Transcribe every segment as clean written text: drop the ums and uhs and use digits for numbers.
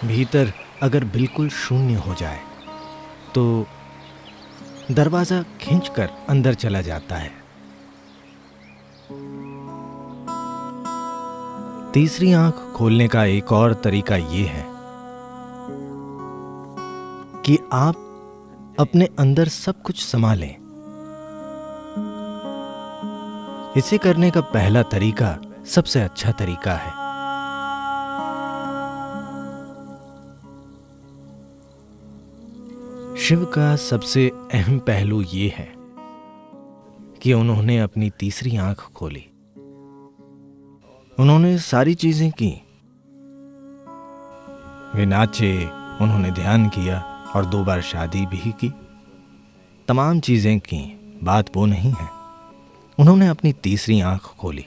भीतर अगर बिल्कुल शून्य हो जाए तो दरवाज़ा खींचकर अंदर चला जाता है। तीसरी आंख खोलने का एक और तरीका ये है कि आप अपने अंदर सब कुछ समा लें। इसे करने का पहला तरीका सबसे अच्छा तरीका है। शिव का सबसे अहम पहलू ये है कि उन्होंने अपनी तीसरी आंख खोली। उन्होंने सारी चीजें की। वे नाचे, उन्होंने ध्यान किया और 2 बार शादी भी की। तमाम चीजें की, बात वो नहीं है। उन्होंने अपनी तीसरी आंख खोली,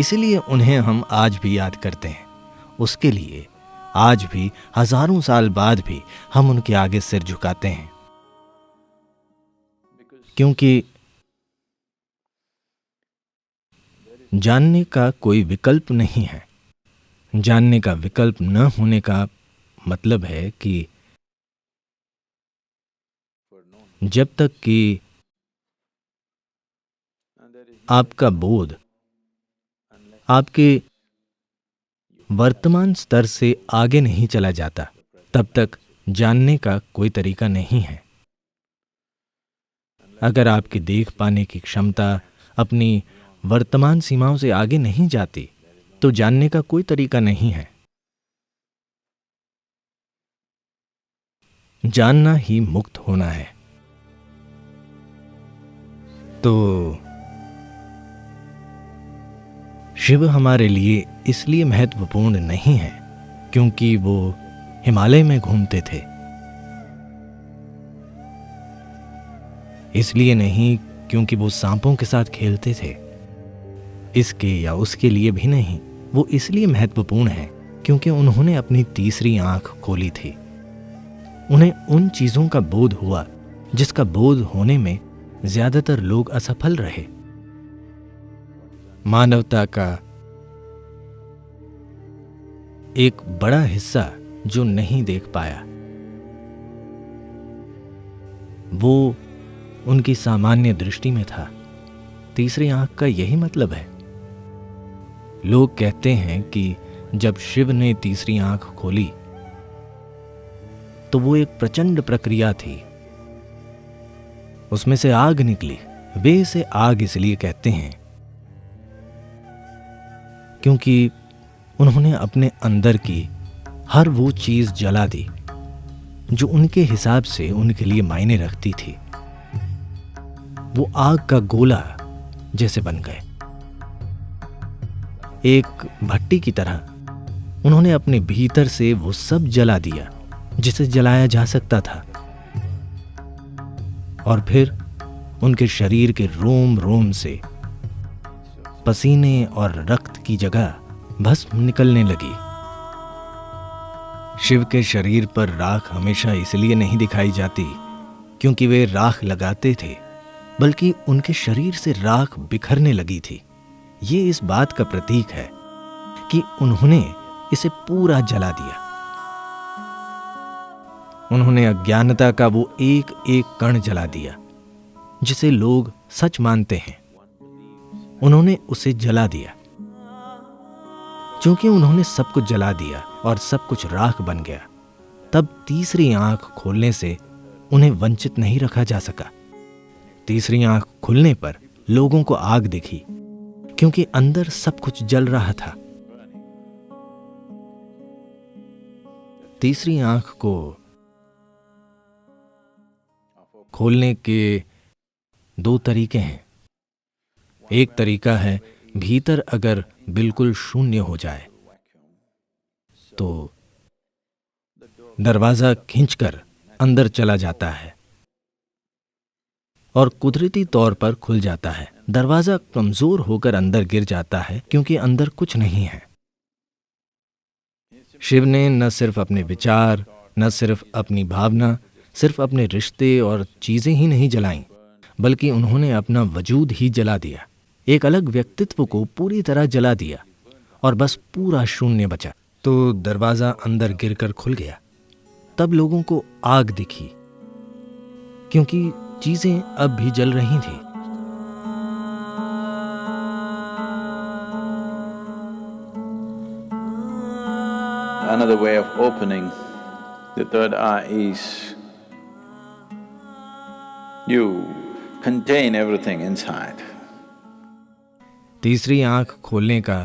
इसीलिए उन्हें हम आज भी याद करते हैं। उसके लिए आज भी हजारों साल बाद भी हम उनके आगे सिर झुकाते हैं, क्योंकि जानने का कोई विकल्प नहीं है। जानने का विकल्प न होने का मतलब है कि जब तक कि आपका बोध आपके वर्तमान स्तर से आगे नहीं चला जाता, तब तक जानने का कोई तरीका नहीं है। अगर आपकी देख पाने की क्षमता अपनी वर्तमान सीमाओं से आगे नहीं जाती, तो जानने का कोई तरीका नहीं है। जानना ही मुक्त होना है। तो शिव हमारे लिए इसलिए महत्वपूर्ण नहीं है क्योंकि वो हिमालय में घूमते थे, इसलिए नहीं क्योंकि वो सांपों के साथ खेलते थे, इसके या उसके लिए भी नहीं। वो इसलिए महत्वपूर्ण है क्योंकि उन्होंने अपनी तीसरी आंख खोली थी। उन्हें उन चीजों का बोध हुआ जिसका बोध होने में ज्यादातर लोग असफल रहे। मानवता का एक बड़ा हिस्सा जो नहीं देख पाया, वो उनकी सामान्य दृष्टि में था। तीसरी आंख का यही मतलब है। लोग कहते हैं कि जब शिव ने तीसरी आंख खोली तो वो एक प्रचंड प्रक्रिया थी, उसमें से आग निकली। वे इसे आग इसलिए कहते हैं क्योंकि उन्होंने अपने अंदर की हर वो चीज जला दी जो उनके हिसाब से उनके लिए मायने रखती थी। वो आग का गोला जैसे बन गए, एक भट्टी की तरह। उन्होंने अपने भीतर से वो सब जला दिया जिसे जलाया जा सकता था, और फिर उनके शरीर के रोम रोम से पसीने और रक्त की जगह भस्म निकलने लगी। शिव के शरीर पर राख हमेशा इसलिए नहीं दिखाई जाती क्योंकि वे राख लगाते थे, बल्कि उनके शरीर से राख बिखरने लगी थी। ये इस बात का प्रतीक है कि उन्होंने इसे पूरा जला दिया। उन्होंने अज्ञानता का वो एक एक कण जला दिया जिसे लोग सच मानते हैं। उन्होंने उसे जला दिया। क्योंकि उन्होंने सब कुछ जला दिया और सब कुछ राख बन गया, तब तीसरी आंख खोलने से उन्हें वंचित नहीं रखा जा सका। तीसरी आंख खुलने पर लोगों को आग दिखी क्योंकि अंदर सब कुछ जल रहा था। तीसरी आंख को खोलने के 2 तरीके हैं। एक तरीका है भीतर अगर बिल्कुल शून्य हो जाए तो दरवाजा खींचकर अंदर चला जाता है और कुदरती तौर पर खुल जाता है। दरवाजा कमजोर होकर अंदर गिर जाता है क्योंकि अंदर कुछ नहीं है। शिव ने न सिर्फ अपने विचार, न सिर्फ अपनी भावना, सिर्फ अपने रिश्ते और चीजें ही नहीं जलाईं, बल्कि उन्होंने अपना वजूद ही जला दिया। एक अलग व्यक्तित्व को पूरी तरह जला दिया और बस पूरा शून्य बचा। तो दरवाजा अंदर गिरकर खुल गया। तब लोगों को आग दिखी, क्योंकि चीजें अब भी जल रही थी। Another way of opening the third eye is you contain everything inside. तीसरी आंख खोलने का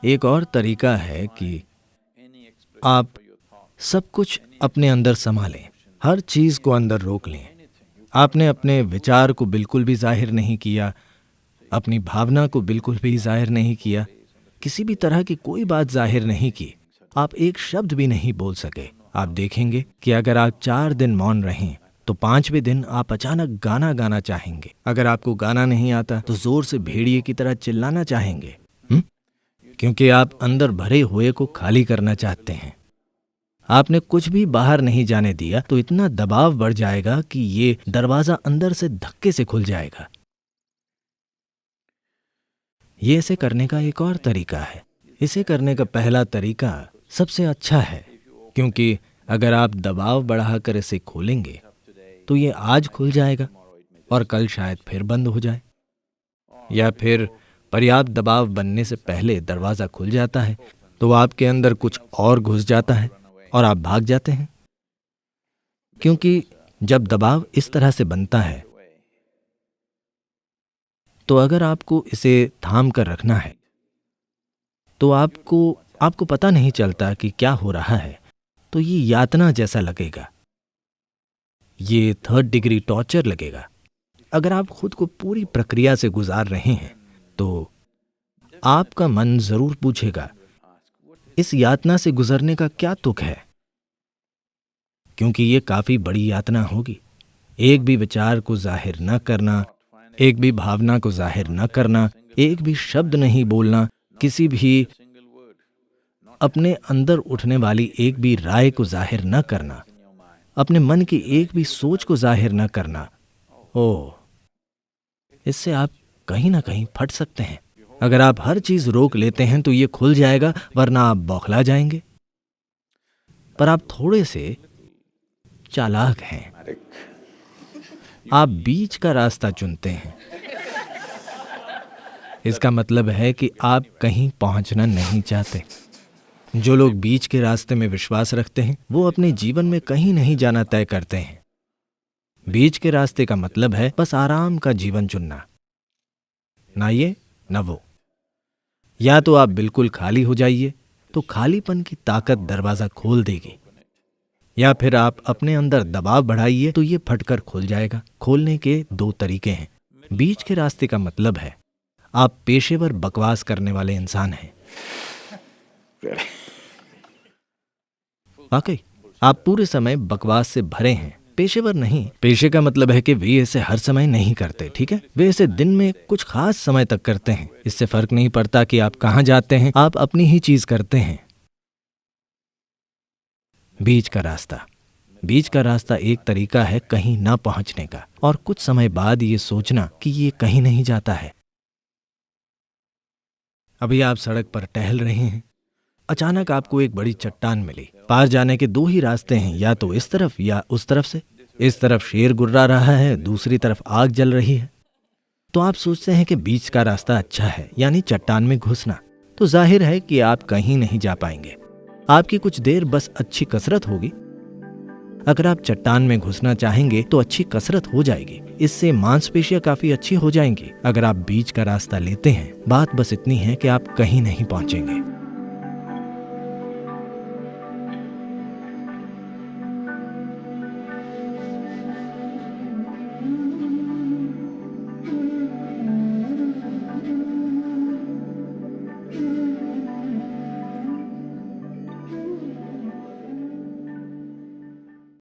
एक और तरीका है कि आप सब कुछ अपने अंदर संभालें, हर चीज को अंदर रोक लें। आपने अपने विचार को बिल्कुल भी जाहिर नहीं किया, अपनी भावना को बिल्कुल भी जाहिर नहीं किया, किसी भी तरह की कोई बात जाहिर नहीं की। आप एक शब्द भी नहीं बोल सके। आप देखेंगे कि अगर आप 4 दिन मौन रहें तो 5वें दिन आप अचानक गाना गाना चाहेंगे। अगर आपको गाना नहीं आता तो जोर से भेड़िए की तरह चिल्लाना चाहेंगे, क्योंकि आप अंदर भरे हुए को खाली करना चाहते हैं। आपने कुछ भी बाहर नहीं जाने दिया तो इतना दबाव बढ़ जाएगा कि ये दरवाजा अंदर से धक्के से खुल जाएगा। ये इसे करने का एक और तरीका है। इसे करने का पहला तरीका सबसे अच्छा है, क्योंकि अगर आप दबाव बढ़ाकर इसे खोलेंगे तो ये आज खुल जाएगा और कल शायद फिर बंद हो जाए, या फिर पर्याप्त दबाव बनने से पहले दरवाजा खुल जाता है तो आपके अंदर कुछ और घुस जाता है और आप भाग जाते हैं। क्योंकि जब दबाव इस तरह से बनता है तो अगर आपको इसे थाम कर रखना है तो आपको पता नहीं चलता कि क्या हो रहा है, तो ये यातना जैसा लगेगा, ये 3rd डिग्री टॉर्चर लगेगा। अगर आप खुद को पूरी प्रक्रिया से गुजार रहे हैं तो आपका मन जरूर पूछेगा, इस यातना से गुजरने का क्या तुक है, क्योंकि ये काफी बड़ी यातना होगी। एक भी विचार को जाहिर न करना, एक भी भावना को जाहिर न करना, एक भी शब्द नहीं बोलना, किसी भी अपने अंदर उठने वाली एक भी राय को जाहिर न करना, अपने मन की एक भी सोच को जाहिर न करना। इससे आप कहीं ना कहीं फट सकते हैं। अगर आप हर चीज रोक लेते हैं तो ये खुल जाएगा, वरना आप बौखला जाएंगे। पर आप थोड़े से चालाक हैं, आप बीच का रास्ता चुनते हैं। इसका मतलब है कि आप कहीं पहुंचना नहीं चाहते। जो लोग बीच के रास्ते में विश्वास रखते हैं वो अपने जीवन में कहीं नहीं जाना तय करते हैं। बीच के रास्ते का मतलब है बस आराम का जीवन चुनना, ना ये ना वो। या तो आप बिल्कुल खाली हो जाइए तो खालीपन की ताकत दरवाजा खोल देगी, या फिर आप अपने अंदर दबाव बढ़ाइए तो ये फटकर खुल जाएगा। खोलने के 2 तरीके हैं। बीच के रास्ते का मतलब है आप पेशेवर बकवास करने वाले इंसान हैं। वाकई आप पूरे समय बकवास से भरे हैं, पेशेवर नहीं। पेशे का मतलब है कि वे इसे हर समय नहीं करते, ठीक है? वे इसे दिन में कुछ खास समय तक करते हैं। इससे फर्क नहीं पड़ता कि आप कहां जाते हैं, आप अपनी ही चीज करते हैं। बीच का रास्ता एक तरीका है कहीं ना पहुंचने का, और कुछ समय बाद ये सोचना कि ये कहीं नहीं जाता है। अभी आप सड़क पर टहल रहे हैं, अचानक आपको एक बड़ी चट्टान मिली। पार जाने के 2 ही रास्ते हैं, या तो इस तरफ या उस तरफ से। इस तरफ शेर गुर्रा रहा है, दूसरी तरफ आग जल रही है। तो आप सोचते हैं कि बीच का रास्ता अच्छा है, यानी चट्टान में घुसना। तो जाहिर है कि आप कहीं नहीं जा पाएंगे। आपकी कुछ देर बस अच्छी कसरत होगी। अगर आप चट्टान में घुसना चाहेंगे तो अच्छी कसरत हो जाएगी, इससे मांसपेशियां काफी अच्छी हो जाएंगी। अगर आप बीच का रास्ता लेते हैं, बात बस इतनी है कि आप कहीं नहीं पहुंचेंगे।